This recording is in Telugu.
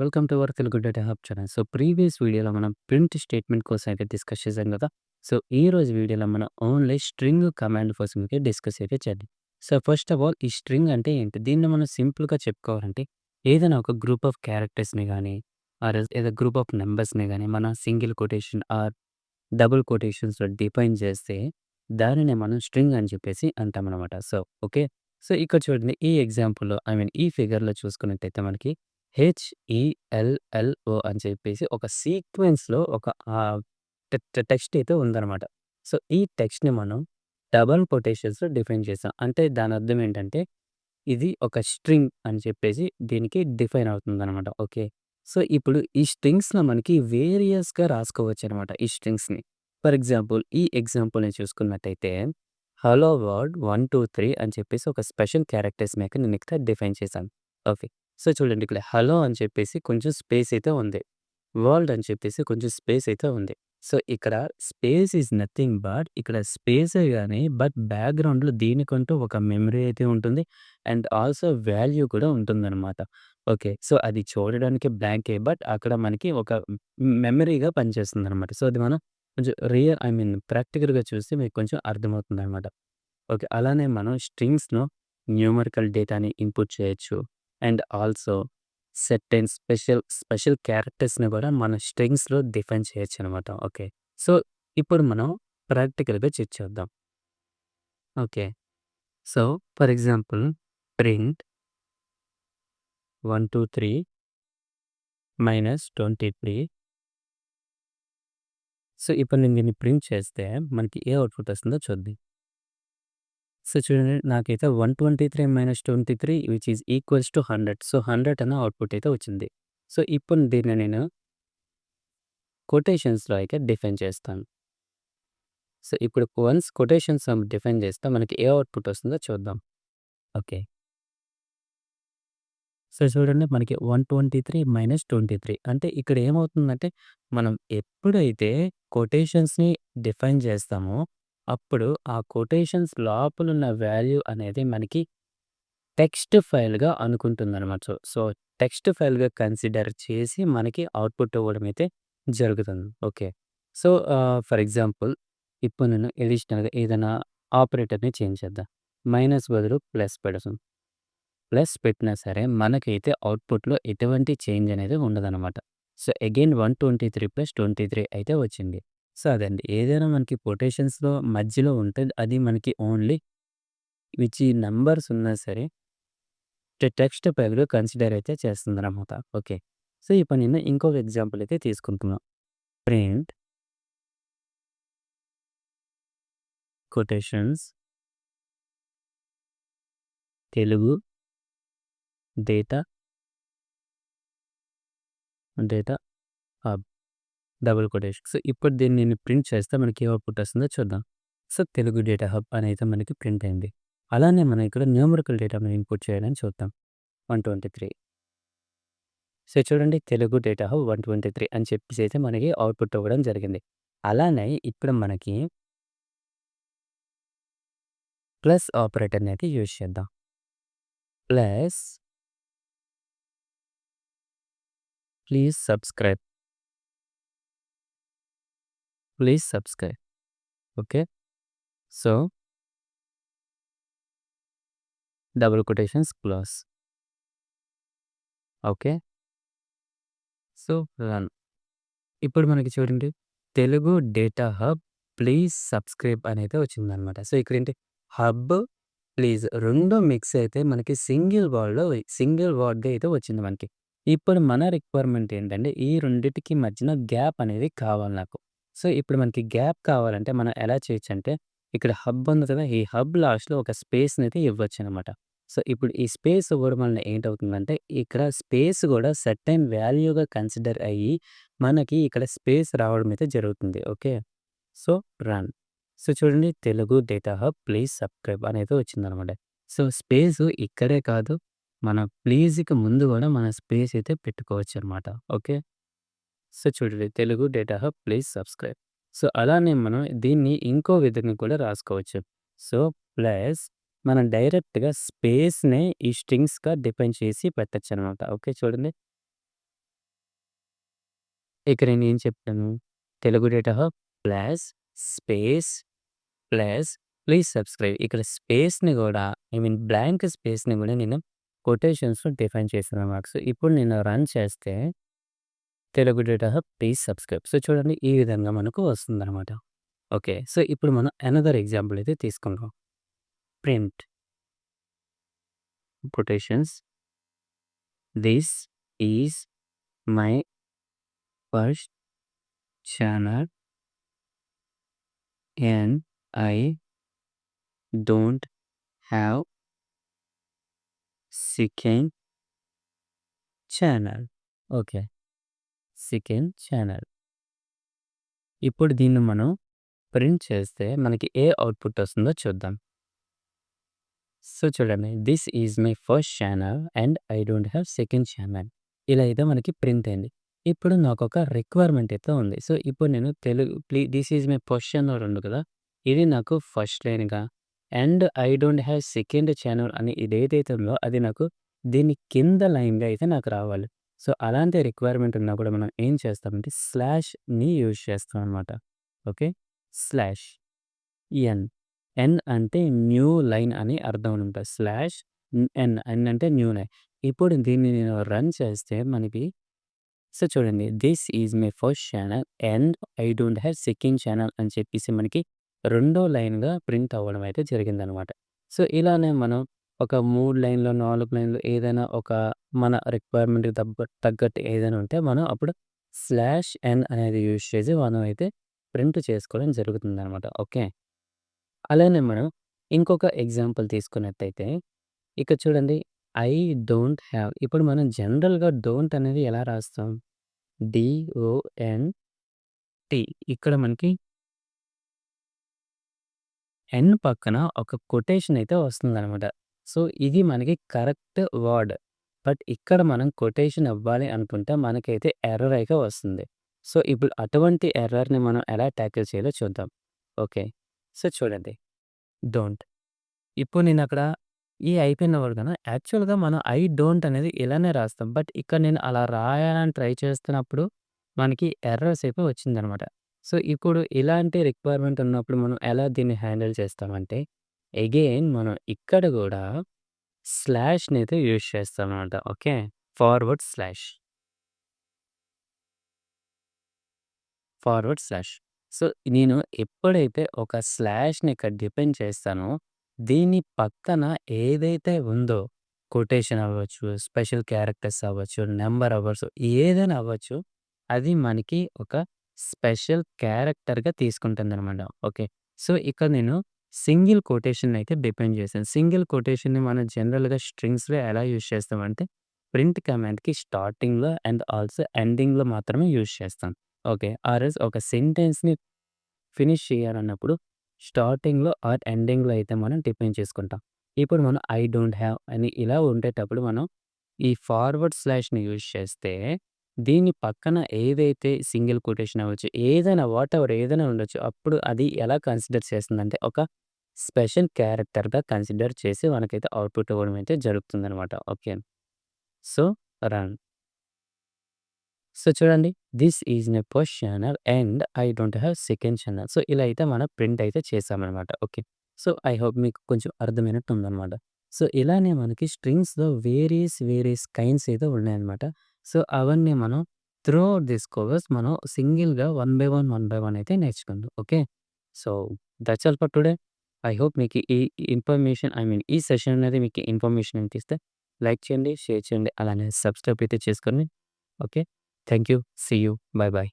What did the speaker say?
Welcome to our Telugu data hub channel. So, previous వీడియోలో మనం ప్రింట్ స్టేట్మెంట్ కోసం అయితే డిస్కస్ చేసాం కదా! సో, ఈరోజు వీడియోలో మనం ఓన్లీ స్ట్రింగ్ కమాండ్ కోసం అయితే డిస్కస్ అయితే చేద్దాం. సో, ఫస్ట్ ఆఫ్ ఆల్ ఈ స్ట్రింగ్ అంటే ఏంటి? దీన్ని మనం సింపుల్‌గా చెప్పుకోవాలంటే ఏదైనా ఒక గ్రూప్ ఆఫ్ క్యారెక్టర్స్‌ని గాని, ఆర్ ఎల్స్ ఏదో గ్రూప్ ఆఫ్ నంబర్స్‌ని గాని మనం సింగిల్ కొటేషన్ ఆర్ డబుల్ కొటేషన్స్‌లో డిఫైన్ చేస్తే దానినే మనం స్ట్రింగ్ అని చెప్పేసి అంటామనమాట. So, okay. సో, ఇక్కడ చూడండి ఈ ఎగ్జాంపుల్‌లో ఈ ఫిగర్‌లో చూసుకున్నట్టయితే మనకి హెచ్‌ఈ-ఎల్-ఎల్-ఓ అని చెప్పేసి ఒక సీక్వెన్స్‌లో ఒక ఆహ్, టెక్స్ట్ అయితే ఉందనమాట. సో, ఈ టెక్స్ట్‌ని మనం డబుల్ కొటేషన్స్‌లో డిఫైన్ చేసాం. అంటే దాని అర్థం ఏంటంటే ఇది ఒక స్ట్రింగ్ అని చెప్పేసి దీనికి డిఫైన్ అవుతుందనమాట. ఓకే. సో, ఇప్పుడు ఈ స్ట్రింగ్స్‌లో మనకి వేరియస్‌గా రాసుకోవచ్చనమాట ఈ స్ట్రింగ్స్‌ని. ఫర్ ఎగ్జాంపుల్ ఈ ఎగ్జాంపుల్‌ని చూసుకున్నట్టయితే హలో వరల్డ్ 1, 2, 3 అని చెప్పేసి ఒక స్పెషల్ క్యారెక్టర్స్ మేక నేను ఇక్కడ డిఫైన్ చేశాను. ఓకే. సో, చూడండి ఇక్కడ హలో అని చెప్పేసి కొంచెం స్పేస్ అయితే ఉంది. వరల్డ్ అని చెప్పేసి కొంచెం స్పేస్ అయితే ఉంది. సో, ఇక్కడ స్పేస్ ఈస్ నథింగ్ బట్ ఇక్కడ స్పేసే గాని బట్ బ్యాక్‌గ్రౌండ్‌లో దీనికంటూ ఒక మెమరీ అయితే ఉంటుంది. అండ్ ఆల్సో వాల్యూ కూడా ఉంటుందనమాట. ఓకే. సో, అది చూడడానికి బ్లాంకే బట్ అక్కడ మనకి ఒక మెమరీగా పనిచేస్తుందనమాట. సో, అది మనం కొంచెం ప్రాక్టికల్‌గా చూస్తే మీకు కొంచెం అర్థమవుతుందనమాట. ఓకే. అలానే మనం స్ట్రింగ్స్‌లో న్యూమరికల్ డేటాని ఇన్‌పుట్ చేయొచ్చు. అండ్ ఆల్సో సెర్టైన్ స్పెషల్ క్యారెక్టర్స్‌ని కూడా మన స్ట్రింగ్స్‌లో డిఫైన్ చేయొచ్చనమాట. ఓకే. సో, ఇప్పుడు మనం ప్రాక్టికల్‌గా చెక్ చేద్దాం. Okay. So, for example print 1, 2, 3 -23. So, ఇప్పుడు నేను దీన్ని ప్రింట్ చేస్తే మనకి ఏ అవుట్‌పుట్ వస్తుందో చూద్దాం. సో, చూడండి నాకైతే 123 - 23 which is equals to 100. So, 100 అనే అవుట్‌పుట్ అయితే వచ్చింది. సో, ఇప్పుడు దీన్ని నేను కొటేషన్స్‌లో అయితే డిఫైన్ చేస్తాను. సో, ఇప్పుడు వన్స్ కొటేషన్స్ డిఫైన్ చేస్తే మనకి ఏ అవుట్‌పుట్ వస్తుందో చూద్దాం. ఓకే. సో, చూడండి మనకి 123 - 23 అంటే ఇక్కడ ఏమవుతుందంటే మనం ఎప్పుడైతే కొటేషన్స్‌ని డిఫైన్ చేస్తామో అప్పుడు ఆ కొటేషన్స్ లోపలున్న వాల్యూ అనేది మనకి టెక్స్ట్ ఫైల్‌గా అనుకుంటుందనమాట. సో, టెక్స్ట్ ఫైల్‌గా కన్సిడర్ చేసి మనకి అవుట్‌పుట్ ఇవ్వడం అయితే జరుగుతుంది. ఓకే. సో, ఫర్ ఎగ్జాంపుల్ ఇప్పుడు నేను అడిషనల్‌గా ఏదైనా ఆపరేటర్‌ని చేంజ్ చేద్దాం. మైనస్ బదులు ప్లస్ పెడదాం. ప్లస్ పెట్టినా సరే మనకైతే అవుట్‌పుట్‌లో ఎటువంటి చేంజ్ అనేది ఉండదనమాట. సో, అగైన్ 123 + 23 అయితే వచ్చింది. సో, అదండి. ఏదైనా మనకి కొటేషన్స్‌లో మధ్యలో ఉంటే అది మనకి ఓన్లీ విచ్ ఈ నంబర్స్ ఉన్నా సరే టెక్స్ట్ ఫైల్‌గా కన్సిడర్ అయితే చేస్తుందనమాట. ఓకే. సో, ఇప్పుడు నేను ఇంకొక ఎగ్జాంపుల్ అయితే తీసుకుంటున్నా. Print quotations Telugu data data hub double quotation. So, ఇప్పుడు దీన్ని నేను ప్రింట్ చేస్తే మనకి ఏ అవుట్‌పుట్ వస్తుందో చూద్దాం. సో, తెలుగు డేటా హబ్ అనైతే మనకి ప్రింట్ అయింది. అలానే మనం ఇక్కడ న్యూమరికల్ డేటాను ఇన్‌పుట్ చేయాలని చూద్దాం. 123. సో, చూడండి తెలుగు డేటా హబ్ 123 అని చెప్పేసి అయితే మనకి అవుట్‌పుట్ ఇవ్వడం జరిగింది. అలానే ఇప్పుడు మనకి ప్లస్ ఆపరేటర్‌ని అయితే యూజ్ చేద్దాం. Plus please subscribe. Please subscribe. Okay. So, double quotations close. Okay. So, run. ఇప్పుడు మనకి చూడండి Telugu data hub please subscribe అనైతే వచ్చిందనమాట. సో, ఇక్కడేంటి హబ్, ప్లీజ్ 2 మిక్స్ అయితే మనకి సింగిల్ వర్డ్‌గా అయితే వచ్చింది మనకి. ఇప్పుడు మన రిక్వైర్మెంట్ ఏంటంటే ఈ రెండిటికి మధ్యన గ్యాప్ అనేది కావాలి నాకు. సో, ఇప్పుడు మనకి గ్యాప్ కావాలంటే మనం ఎలా చేయొచ్చంటే ఇక్కడ హబ్ ఉంది కదా! ఈ హబ్ లాస్ట్‌లో ఒక స్పేస్‌నైతే ఇవ్వొచ్చనమాట. సో, ఇప్పుడు ఈ స్పేస్ ఇవ్వడం వలన ఏంటవుతుందంటే ఇక్కడ స్పేస్ గూడా సర్టెన్ వాల్యూగా కన్సిడర్ అయ్యి మనకి ఇక్కడ స్పేస్ రావడం అయితే జరుగుతుంది. ఓకే. So, run. సో, చూడండి Telugu data hub please subscribe అనైతే వచ్చిందనమాట. సో, స్పేసు ఇక్కడే కాదు, మన ప్లీజ్‌కి ముందు గూడా మన స్పేస్ అయితే పెట్టుకోవచ్చనమాట. ఓకే. సో, చూడండి Telugu data hub please subscribe. So, అలానే మనం దీన్ని ఇంకో విధంగా కూడా రాసుకోవచ్చు. సో, ప్లస్ మనం డైరెక్ట్‌గా స్పేస్‌నే ఈ స్ట్రింగ్స్‌గా డిఫైన్ చేసి పెట్టొచ్చనమాట. ఓకే చూడండి. ఇక్కడ నేనేం చెప్పాను? Telugu data hub plus space place please subscribe. ఇక్కడ స్పేస్‌ని గూడా బ్లాంక్ స్పేస్‌ని గూడా నేను కొటేషన్స్‌లో డిఫైన్ చేశాననమాట. సో, ఇప్పుడు నేను రన్ చేస్తే Telugu data hub please subscribe. So, చూడండి ఈ విధంగా మనకు వస్తుందనమాట. ఓకే. సో, ఇప్పుడు మనం అనదర్ ఎగ్జాంపుల్ అయితే తీసుకుందాం. Print quotations this is my first channel and I don't have second channel. Okay. Second channel. ఇప్పుడు దీన్ని మనం ప్రింట్ చేస్తే మనకి ఏ అవుట్‌పుట్ వస్తుందో చూద్దాం. సో, చూడండి this is my first channel and I don't have second channel. ఇలా అయితే మనకి ప్రింట్ అయింది. ఇప్పుడు నాకొక రిక్వైర్మెంట్ అయితే ఉంది. సో, ఇప్పుడు నేను this is my first channel ఉంది కదా! ఇది నాకు ఫస్ట్ లైన్‌గా and I don't have second channel అని ఇదేదైతే ఉందో అది నాకు దీని కింద లైన్‌గా అయితే నాకు రావాలి. సో, అలాంటి రిక్వైర్మెంట్ ఉన్నప్పుడు మనం ఏం చేస్తామంటే స్లాష్‌ని యూజ్ చేస్తాం అనమాట. ఓకే. Slash N. ఎన్ అంటే న్యూ లైన్ అని అర్థం అనమాట. Slash N. ఎన్ అంటే న్యూ లైన్. ఇప్పుడు దీన్ని నేను రన్ చేస్తే మనకి సో, చూడండి this is my first channel and I don't have second channel అని చెప్పేసి మనకి రెండో లైన్‌గా ప్రింట్ అవ్వడం అయితే జరిగిందనమాట. సో, ఇలానే మనం ఒక 3 లైన్‌లో, 4 లైన్‌లో ఏదైనా ఒక మన రిక్వైర్మెంట్‌కి తగ్గట్టు ఏదైనా ఉంటే మనం అప్పుడు స్లాష్ ఎన్ అనేది యూజ్ చేసి మనం అయితే ప్రింట్ చేసుకోవడం జరుగుతుందనమాట. ఓకే. అలానే మనం ఇంకొక ఎగ్జాంపుల్ తీసుకున్నట్టయితే, ఇక్కడ చూడండి ఐ డోంట్ హ్యావ్ ఇప్పుడు మనం జనరల్‌గా డోంట్ అనేది ఎలా రాస్తాం? డీఓఎన్‌టి. ఇక్కడ మనకి ఎన్ పక్కన ఒక కొటేషన్ అయితే వస్తుందనమాట. సో, ఇది మనకి కరెక్ట్ వర్డ్. బట్ ఇక్కడ మనం కొటేషన్ ఇవ్వాలి అనుకుంటే మనకైతే ఎర్రర్ అయితే వస్తుంది. సో, ఇప్పుడు అటువంటి ఎర్రర్‌ని మనం ఎలా టాకిల్ చేయాలో చూద్దాం. ఓకే. సో, చూడండి డోంట్. ఇప్పుడు నేనక్కడ ఈ అయిపోయిన వర్డ్ కదా! యాక్చువల్‌గా మనం ఐ డోంట్ అనేది ఇలానే రాస్తాం. బట్ ఇక్కడ నేను అలా రాయాలని ట్రై చేస్తున్నప్పుడు మనకి ఎర్రర్స్ అయితే వచ్చిందనమాట. సో, ఇప్పుడు ఇలాంటి రిక్వైర్మెంట్ ఉన్నప్పుడు మనం ఎలా దీన్ని హ్యాండిల్ చేస్తామంటే, అగైన్ మనం ఇక్కడ గూడా స్లాష్‌ని అయితే యూజ్ చేస్తామనమాట. Okay. Forward slash. Forward slash. So, నేను ఎప్పుడైతే ఒక స్లాష్‌ని ఇక్కడ డిపెండ్ చేస్తానో, దీని పక్కన ఏదైతే ఉందో కొటేషన్ అవ్వచ్చు, స్పెషల్ క్యారెక్టర్స్ అవ్వచ్చు, నంబర్ అవ్వచ్చు, ఏదైనా అవ్వచ్చు. అది మనకి ఒక స్పెషల్ క్యారెక్టర్‌గా తీసుకుంటుందనమాట. ఓకే. సో, ఇక్కడ నేను సింగిల్ కొటేషన్‌ని అయితే డిపెండ్ చేశాను. సింగిల్ కొటేషన్‌ని మనం జనరల్‌గా స్ట్రింగ్స్‌లో ఎలా యూజ్ చేస్తామంటే, ప్రింట్ కమాండ్‌కి స్టార్టింగ్‌లో అండ్ ఆల్సో ఎండింగ్‌లో మాత్రమే యూజ్ చేస్తాం. ఓకే. ఆర్ఎల్స్ ఒక సెంటెన్స్‌ని ఫినిష్ చేయాలన్నప్పుడు స్టార్టింగ్‌లో ఆర్ ఎండింగ్‌లో అయితే మనం డిఫైన్ చేసుకుంటాం. ఇప్పుడు మనం ఐ డోంట్ హ్యావ్ అని ఇలా ఉండేటప్పుడు మనం ఈ ఫార్వర్డ్ స్లాష్‌ని యూజ్ చేస్తే దీని పక్కన ఏదైతే సింగిల్ కొటేషన్ అవ్వచ్చు, ఏదైనా వాటెవర్ ఏదైనా ఉండొచ్చు. అప్పుడు అది ఎలా కన్సిడర్ చేస్తుందంటే ఒక స్పెషల్ క్యారెక్టర్‌గా కన్సిడర్ చేసి మనకైతే అవుట్‌పుట్ ఇవ్వడం అయితే జరుగుతుందనమాట. ఓకే. So, run. సో, చూడండి this is my first channel and I don't have second channel. So, ఇలా అయితే మనం ప్రింట్ అయితే చేశామనమాట. ఓకే. సో, ఐ హోప్ మీకు కొంచెం అర్థమైనట్టు ఉందనమాట. సో, ఇలానే మనకి స్ట్రింగ్స్‌లో వేరియస్ కైండ్స్ అయితే ఉన్నాయన్నమాట. సో, అవన్నీ మనం త్రూ ఔట్ దిస్ కోర్స్ మనం సింగిల్‌గా వన్ బై వన్ అయితే నేర్చుకుందాం. Okay. So, that's all for today. I hope మీకు ఈ ఇన్ఫర్మేషన్ ఈ సెషన్ అనేది మీకు ఇన్ఫర్మేషన్ అనిపిస్తే లైక్ చేయండి, షేర్ చేయండి. అలానే సబ్స్క్రైబ్ అయితే చేసుకోండి. Okay. Thank you. See you. Bye bye.